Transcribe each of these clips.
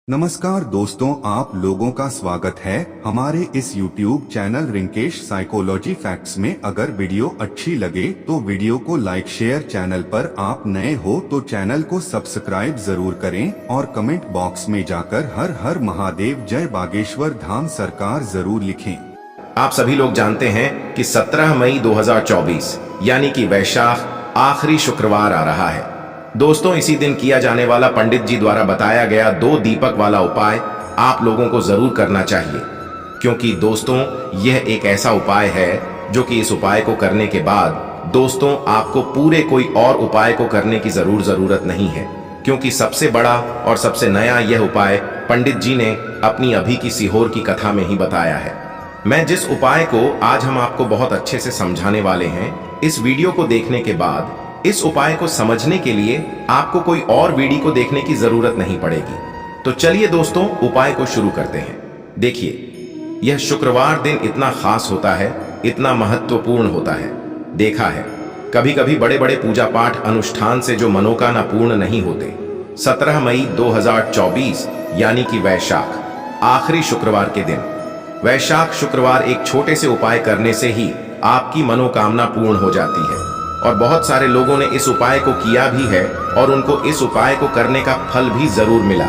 नमस्कार दोस्तों, आप लोगों का स्वागत है हमारे इस YouTube channel Rinkesh psychology facts में। अगर वीडियो अच्छी लगे तो वीडियो को लाइक शेयर, चैनल पर आप नए हो तो चैनल को सब्सक्राइब जरूर करें और कमेंट बॉक्स में जाकर हर हर महादेव जय बागेश्वर धाम सरकार जरूर लिखें। आप सभी लोग जानते हैं कि 17 मई 2024 यानी कि वैशाख आखिरी शुक्रवार आ रहा है। दोस्तों, इसी दिन किया जाने वाला पंडित जी द्वारा बताया गया 2 दीपक वाला उपाय आप लोगों को जरूर करना चाहिए, क्योंकि दोस्तों यह एक ऐसा उपाय है जो कि इस उपाय को करने के बाद दोस्तों आपको पूरे कोई और उपाय को करने की जरूरत नहीं है, क्योंकि सबसे बड़ा और सबसे नया यह उपाय पंडित जी ने अपनी अभी की सीहोर की कथा में ही बताया है। मैं जिस उपाय को आज हम आपको बहुत अच्छे से समझाने वाले हैं, इस वीडियो को देखने के बाद इस उपाय को समझने के लिए आपको कोई और वीडियो को देखने की जरूरत नहीं पड़ेगी। तो चलिए दोस्तों, उपाय को शुरू करते हैं। देखिए, यह शुक्रवार दिन इतना खास होता है, इतना महत्वपूर्ण होता है। देखा है कभी कभी बड़े बड़े पूजा पाठ अनुष्ठान से जो मनोकामना पूर्ण नहीं होते। 17 मई 2024 यानी कि वैशाख आखिरी शुक्रवार के दिन, वैशाख शुक्रवार एक छोटे से उपाय करने से ही आपकी मनोकामना पूर्ण हो जाती है। और बहुत सारे लोगों ने इस उपाय को किया भी है और उनको इस उपाय को करने का फल भी जरूर मिला।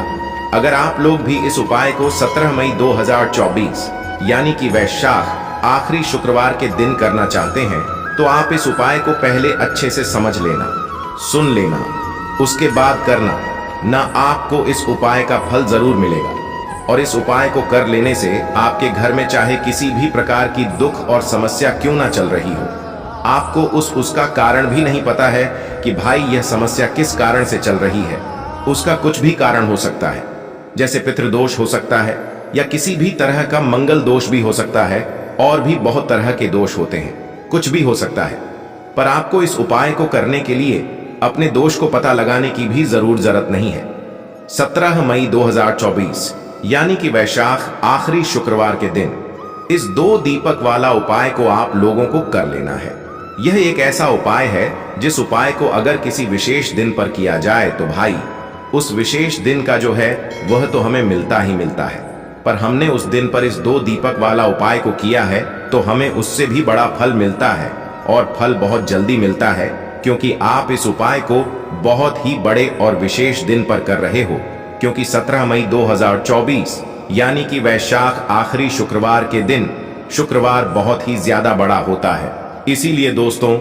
अगर आप लोग भी इस उपाय को 17 मई 2024 यानी कि वैशाख आखिरी शुक्रवार के दिन करना चाहते हैं, तो आप इस उपाय को पहले अच्छे से समझ लेना, सुन लेना, उसके बाद करना ना। आपको इस उपाय का फल जरूर मिलेगा। और इस उपाय को कर लेने से आपके घर में चाहे किसी भी प्रकार की दुख और समस्या क्यों ना चल रही हो, आपको उसका कारण भी नहीं पता है कि भाई यह समस्या किस कारण से चल रही है। उसका कुछ भी कारण हो सकता है, जैसे पितृदोष हो सकता है या किसी भी तरह का मंगल दोष भी हो सकता है, और भी बहुत तरह के दोष होते हैं, कुछ भी हो सकता है। पर आपको इस उपाय को करने के लिए अपने दोष को पता लगाने की भी जरूरत नहीं है। 17 मई 2024 यानी कि वैशाख आखिरी शुक्रवार के दिन इस 2 दीपक वाला उपाय को आप लोगों को कर लेना है। यह एक ऐसा उपाय है जिस उपाय को अगर किसी विशेष दिन पर किया जाए तो भाई उस विशेष दिन का जो है वह तो हमें मिलता ही मिलता है। पर हमने उस दिन पर इस 2 दीपक वाला उपाय को किया है तो हमें उससे भी बड़ा फल मिलता है, और फल बहुत जल्दी मिलता है, क्योंकि आप इस उपाय को बहुत ही बड़े और विशेष दिन पर कर रहे हो। क्योंकि 17 मई 2024 यानी कि वैशाख आखिरी शुक्रवार के दिन शुक्रवार बहुत ही ज्यादा बड़ा होता है। इसीलिए दोस्तों,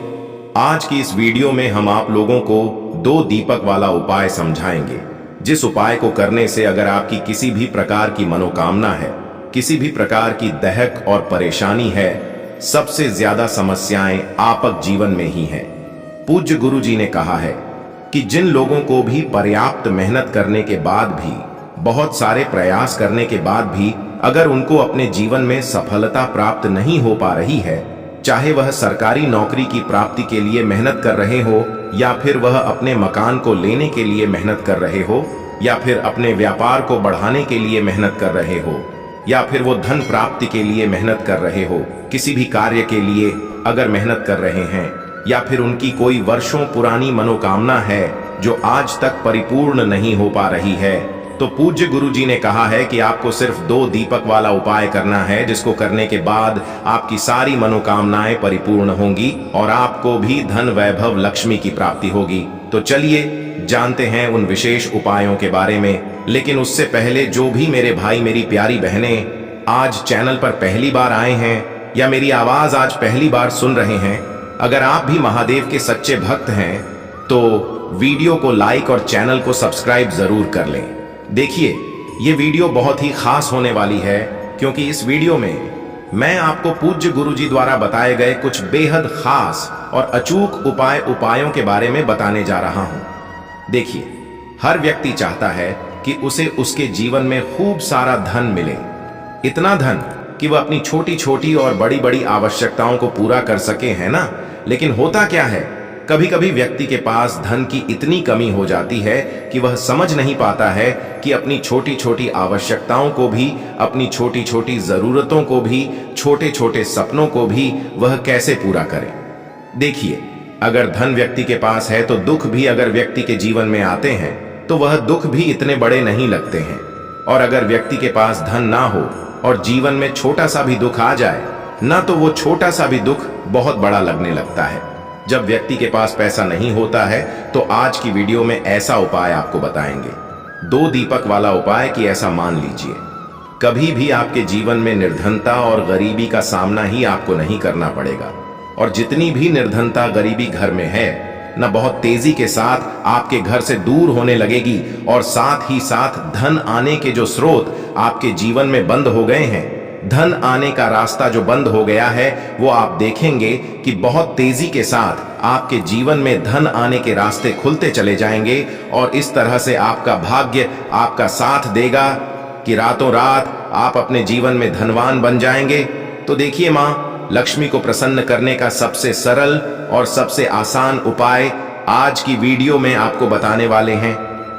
आज की इस वीडियो में हम आप लोगों को 2 दीपक वाला उपाय समझाएंगे, जिस उपाय को करने से अगर आपकी किसी भी प्रकार की मनोकामना है, किसी भी प्रकार की दहक और परेशानी है, सबसे ज्यादा समस्याएं आपक जीवन में ही हैं। पूज्य गुरु जी ने कहा है कि जिन लोगों को भी पर्याप्त मेहनत करने के बाद भी, बहुत सारे प्रयास करने के बाद भी अगर उनको अपने जीवन में सफलता प्राप्त नहीं हो पा रही है, चाहे वह सरकारी नौकरी की प्राप्ति के लिए मेहनत कर रहे हो, या फिर वह अपने मकान को लेने के लिए मेहनत कर रहे हो, या फिर अपने व्यापार को बढ़ाने के लिए मेहनत कर रहे हो, या फिर वो धन प्राप्ति के लिए मेहनत कर रहे हो, किसी भी कार्य के लिए अगर मेहनत कर रहे हैं, या फिर उनकी कोई वर्षों पुरानी मनोकामना है जो आज तक परिपूर्ण नहीं हो पा रही है, तो पूज्य गुरु जी ने कहा है कि आपको सिर्फ 2 दीपक वाला उपाय करना है, जिसको करने के बाद आपकी सारी मनोकामनाएं परिपूर्ण होंगी और आपको भी धन वैभव लक्ष्मी की प्राप्ति होगी। तो चलिए जानते हैं उन विशेष उपायों के बारे में। लेकिन उससे पहले जो भी मेरे भाई मेरी प्यारी बहनें आज चैनल पर पहली बार आए हैं या मेरी आवाज आज पहली बार सुन रहे हैं, अगर आप भी महादेव के सच्चे भक्त हैं तो वीडियो को लाइक और चैनल को सब्सक्राइब जरूर कर लें। देखिए, ये वीडियो बहुत ही खास होने वाली है, क्योंकि इस वीडियो में मैं आपको पूज्य गुरुजी द्वारा बताए गए कुछ बेहद खास और अचूक उपायों के बारे में बताने जा रहा हूं। देखिए, हर व्यक्ति चाहता है कि उसे उसके जीवन में खूब सारा धन मिले, इतना धन कि वह अपनी छोटी छोटी और बड़ी बड़ी आवश्यकताओं को पूरा कर सके, है ना। लेकिन होता क्या है, कभी कभी व्यक्ति के पास धन की इतनी कमी हो जाती है कि वह समझ नहीं पाता है कि अपनी छोटी छोटी आवश्यकताओं को भी, अपनी छोटी छोटी जरूरतों को भी, छोटे छोटे सपनों को भी वह कैसे पूरा करे। देखिए, अगर धन व्यक्ति के पास है तो दुख भी अगर व्यक्ति के जीवन में आते हैं तो वह दुख भी इतने बड़े नहीं लगते हैं। और अगर व्यक्ति के पास धन ना हो और जीवन में छोटा सा भी दुख आ जाए ना, तो वो छोटा सा भी दुख बहुत बड़ा लगने लगता है। जब व्यक्ति के पास पैसा नहीं होता है तो आज की वीडियो में ऐसा उपाय आपको बताएंगे, 2 दीपक वाला उपाय कि ऐसा मान लीजिए कभी भी आपके जीवन में निर्धनता और गरीबी का सामना ही आपको नहीं करना पड़ेगा। और जितनी भी निर्धनता गरीबी घर में है न, बहुत तेजी के साथ आपके घर से दूर होने लगेगी और साथ ही साथ धन आने के जो स्रोत आपके जीवन में बंद हो गए हैं, धन आने का रास्ता जो बंद हो गया है, वो आप देखेंगे कि बहुत तेजी के साथ आपके जीवन में धन आने के रास्ते खुलते चले जाएंगे। और इस तरह से आपका भाग्य आपका साथ देगा कि रातों रात आप अपने जीवन में धनवान बन जाएंगे। तो देखिए, माँ लक्ष्मी को प्रसन्न करने का सबसे सरल और सबसे आसान उपाय आज की वीडियो में आपको बताने वाले हैं।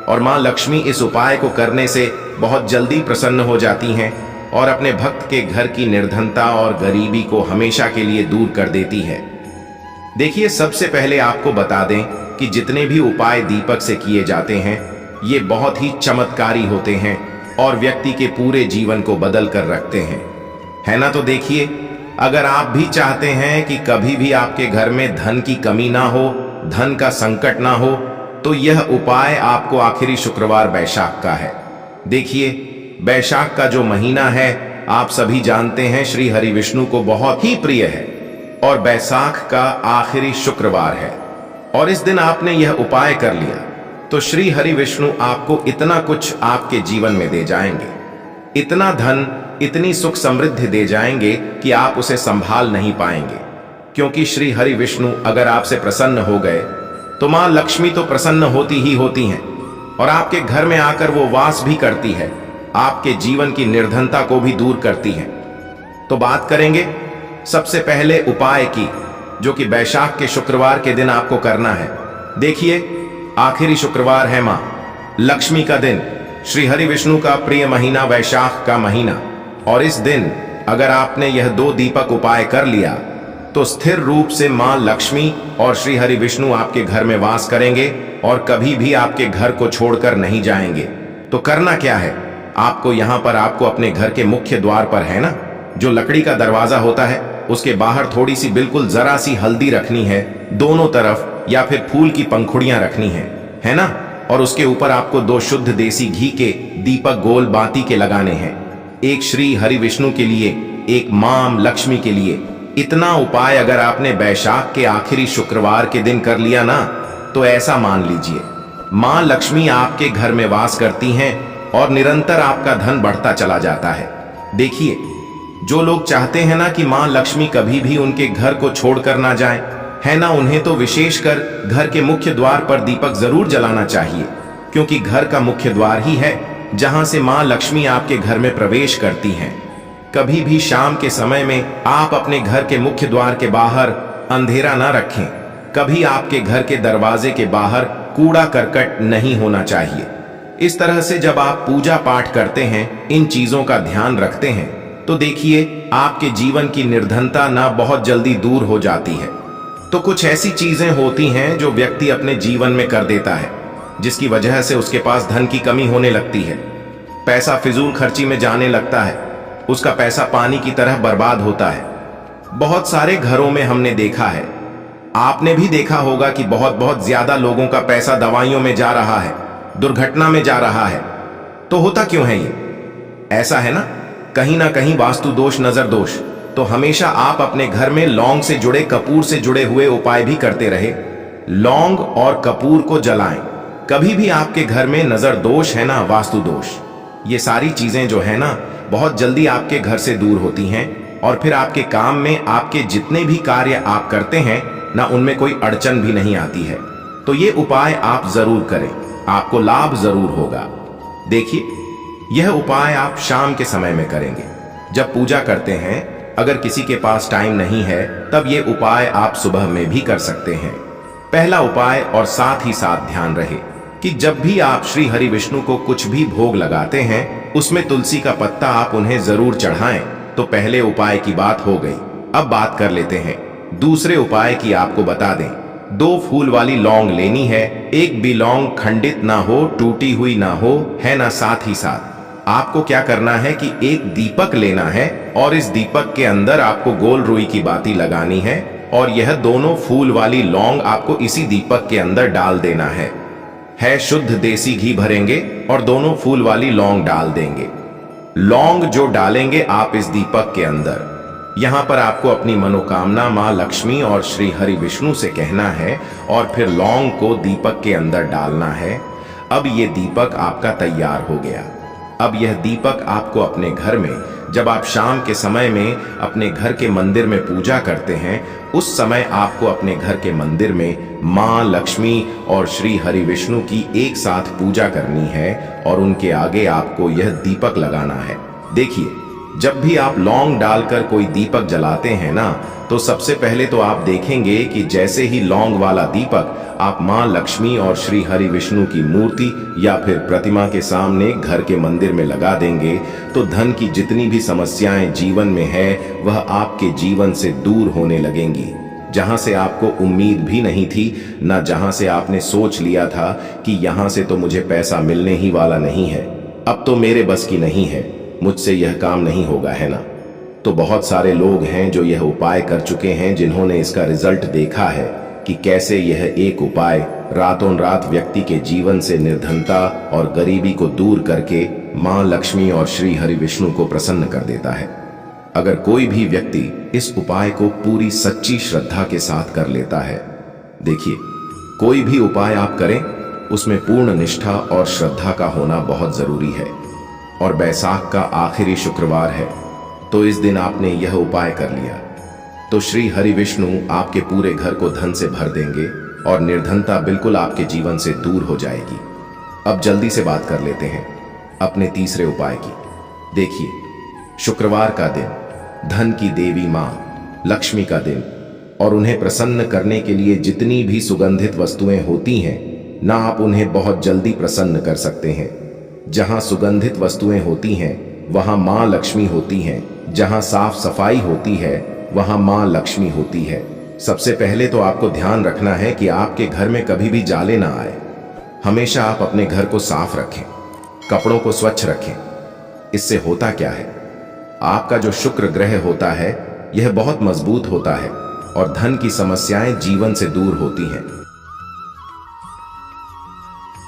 और माँ लक्ष्मी इस उपाय को करने से बहुत जल्दी प्रसन्न हो जाती हैं और अपने भक्त के घर की निर्धनता और गरीबी को हमेशा के लिए दूर कर देती है। देखिए, सबसे पहले आपको बता दें कि जितने भी उपाय दीपक से किए जाते हैं ये बहुत ही चमत्कारी होते हैं और व्यक्ति के पूरे जीवन को बदल कर रखते हैं, है ना। तो देखिए, अगर आप भी चाहते हैं कि कभी भी आपके घर में धन की कमी ना हो, धन का संकट ना हो, तो यह उपाय आपको आखिरी शुक्रवार बैशाख का है। देखिए, बैशाख का जो महीना है आप सभी जानते हैं श्री हरि विष्णु को बहुत ही प्रिय है और बैसाख का आखिरी शुक्रवार है। और इस दिन आपने यह उपाय कर लिया तो श्री हरि विष्णु आपको इतना कुछ आपके जीवन में दे जाएंगे, इतना धन, इतनी सुख समृद्धि दे जाएंगे कि आप उसे संभाल नहीं पाएंगे। क्योंकि श्री हरि विष्णु अगर आपसे प्रसन्न हो गए तो मां लक्ष्मी तो प्रसन्न होती ही होती हैं और आपके घर में आकर वो वास भी करती है, आपके जीवन की निर्धनता को भी दूर करती है। तो बात करेंगे सबसे पहले उपाय की, जो कि बैशाख के शुक्रवार के दिन आपको करना है। देखिए, आखिरी शुक्रवार है मां लक्ष्मी का दिन, श्री हरि विष्णु का प्रिय महीना वैशाख का महीना। और इस दिन अगर आपने यह 2 दीपक उपाय कर लिया तो स्थिर रूप से मां लक्ष्मी और श्री हरि विष्णु आपके घर में वास करेंगे और कभी भी आपके घर को छोड़कर नहीं जाएंगे। तो करना क्या है, आपको यहां पर आपको अपने घर के मुख्य द्वार पर, है ना, जो लकड़ी का दरवाजा होता है, उसके बाहर थोड़ी सी बिल्कुल जरा सी हल्दी रखनी है दोनों तरफ, या फिर फूल की पंखुड़ियां रखनी है ना। और उसके ऊपर आपको 2 शुद्ध देसी घी के दीपक गोल बाती के लगाने हैं, एक श्री हरि विष्णु के लिए, एक मां लक्ष्मी के लिए। इतना उपाय अगर आपने बैशाख के आखिरी शुक्रवार के दिन कर लिया ना, तो ऐसा मान लीजिए मां लक्ष्मी आपके घर में वास करती हैं और निरंतर आपका धन बढ़ता चला जाता है। देखिए, जो लोग चाहते हैं ना कि मां लक्ष्मी कभी भी उनके घर को छोड़कर ना जाए, है ना, उन्हें तो विशेषकर घर के मुख्य द्वार पर दीपक जरूर जलाना चाहिए। क्योंकि घर का मुख्य द्वार ही है जहां से मां लक्ष्मी आपके घर में प्रवेश करती हैं। कभी भी शाम के समय में आप अपने घर के मुख्य द्वार के बाहर अंधेरा ना रखें। कभी आपके घर के दरवाजे के बाहर कूड़ा करकट नहीं होना चाहिए। इस तरह से जब आप पूजा पाठ करते हैं, इन चीजों का ध्यान रखते हैं, तो देखिए आपके जीवन की निर्धनता ना बहुत जल्दी दूर हो जाती है। तो कुछ ऐसी चीजें होती हैं जो व्यक्ति अपने जीवन में कर देता है जिसकी वजह से उसके पास धन की कमी होने लगती है, पैसा फिजूल खर्ची में जाने लगता है, उसका पैसा पानी की तरह बर्बाद होता है। बहुत सारे घरों में हमने देखा है, आपने भी देखा होगा कि बहुत ज्यादा लोगों का पैसा दवाइयों में जा रहा है, दुर्घटना में जा रहा है। तो होता क्यों है ये? ऐसा है ना कहीं वास्तु दोष, नजर दोष। तो हमेशा आप अपने घर में लौंग से जुड़े, कपूर से जुड़े हुए उपाय भी करते रहे। लौंग और कपूर को जलाएं। कभी भी आपके घर में नजर दोष है ना, वास्तु दोष, ये सारी चीजें जो है ना बहुत जल्दी आपके घर से दूर होती हैं और फिर आपके काम में, आपके जितने भी कार्य आप करते हैं ना, उनमें कोई अड़चन भी नहीं आती है। तो ये उपाय आप जरूर करें, आपको लाभ जरूर होगा। देखिए, यह उपाय आप शाम के समय में करेंगे जब पूजा करते हैं। अगर किसी के पास टाइम नहीं है तब ये उपाय आप सुबह में भी कर सकते हैं। पहला उपाय, और साथ ही साथ ध्यान रहे कि जब भी आप श्री हरि विष्णु को कुछ भी भोग लगाते हैं उसमें तुलसी का पत्ता आप उन्हें जरूर चढ़ाएं। तो पहले उपाय की बात हो गई। अब बात कर लेते हैं दूसरे उपाय की। आपको बता दें, 2 फूल वाली लौंग लेनी है। एक भी लौंग खंडित ना हो, टूटी हुई ना हो, है ना। साथ ही साथ आपको क्या करना है कि एक दीपक लेना है और इस दीपक के अंदर आपको गोल रुई की बाती लगानी है और यह दोनों फूल वाली लौंग आपको इसी दीपक के अंदर डाल देना है शुद्ध देसी घी भरेंगे और दोनों फूल वाली लौंग डाल देंगे। लौंग जो डालेंगे आप इस दीपक के अंदर, यहां पर आपको अपनी मनोकामना मां लक्ष्मी और श्री हरि विष्णु से कहना है और फिर लौंग को दीपक के अंदर डालना है। अब ये दीपक आपका तैयार हो गया। अब यह दीपक आपको अपने घर में, जब आप शाम के समय में अपने घर के मंदिर में पूजा करते हैं, उस समय आपको अपने घर के मंदिर में मां लक्ष्मी और श्री हरि विष्णु की एक साथ पूजा करनी है और उनके आगे आपको यह दीपक लगाना है। देखिए, जब भी आप लौंग डालकर कोई दीपक जलाते हैं ना, तो सबसे पहले तो आप देखेंगे कि जैसे ही लौंग वाला दीपक आप मां लक्ष्मी और श्री हरि विष्णु की मूर्ति या फिर प्रतिमा के सामने घर के मंदिर में लगा देंगे, तो धन की जितनी भी समस्याएं जीवन में है वह आपके जीवन से दूर होने लगेंगी। जहां से आपको उम्मीद भी नहीं थी, ना जहां से आपने सोच लिया था कि यहां से तो मुझे पैसा मिलने ही वाला नहीं है, अब तो मेरे बस की नहीं है, मुझसे यह काम नहीं होगा, है ना। तो बहुत सारे लोग हैं जो यह उपाय कर चुके हैं, जिन्होंने इसका रिजल्ट देखा है कि कैसे यह एक उपाय रातों रात व्यक्ति के जीवन से निर्धनता और गरीबी को दूर करके मां लक्ष्मी और श्री हरि विष्णु को प्रसन्न कर देता है। अगर कोई भी व्यक्ति इस उपाय को पूरी सच्ची श्रद्धा के साथ कर लेता है, देखिए, कोई भी उपाय आप करें उसमें पूर्ण निष्ठा और श्रद्धा का होना बहुत जरूरी है। और बैसाख का आखिरी शुक्रवार है, तो इस दिन आपने यह उपाय कर लिया तो श्री हरि विष्णु आपके पूरे घर को धन से भर देंगे और निर्धनता बिल्कुल आपके जीवन से दूर हो जाएगी। अब जल्दी से बात कर लेते हैं अपने तीसरे उपाय की। देखिए, शुक्रवार का दिन, धन की देवी मां लक्ष्मी का दिन, और उन्हें प्रसन्न करने के लिए जितनी भी सुगंधित वस्तुएं होती हैं ना, आप उन्हें बहुत जल्दी प्रसन्न कर सकते हैं। जहां सुगंधित वस्तुएं होती हैं वहां मां लक्ष्मी होती हैं, जहां साफ सफाई होती है वहां मां लक्ष्मी होती है। सबसे पहले तो आपको ध्यान रखना है कि आपके घर में कभी भी जाले ना आए। हमेशा आप अपने घर को साफ रखें, कपड़ों को स्वच्छ रखें। इससे होता क्या है, आपका जो शुक्र ग्रह होता है यह बहुत मजबूत होता है और धन की समस्याएं जीवन से दूर होती हैं।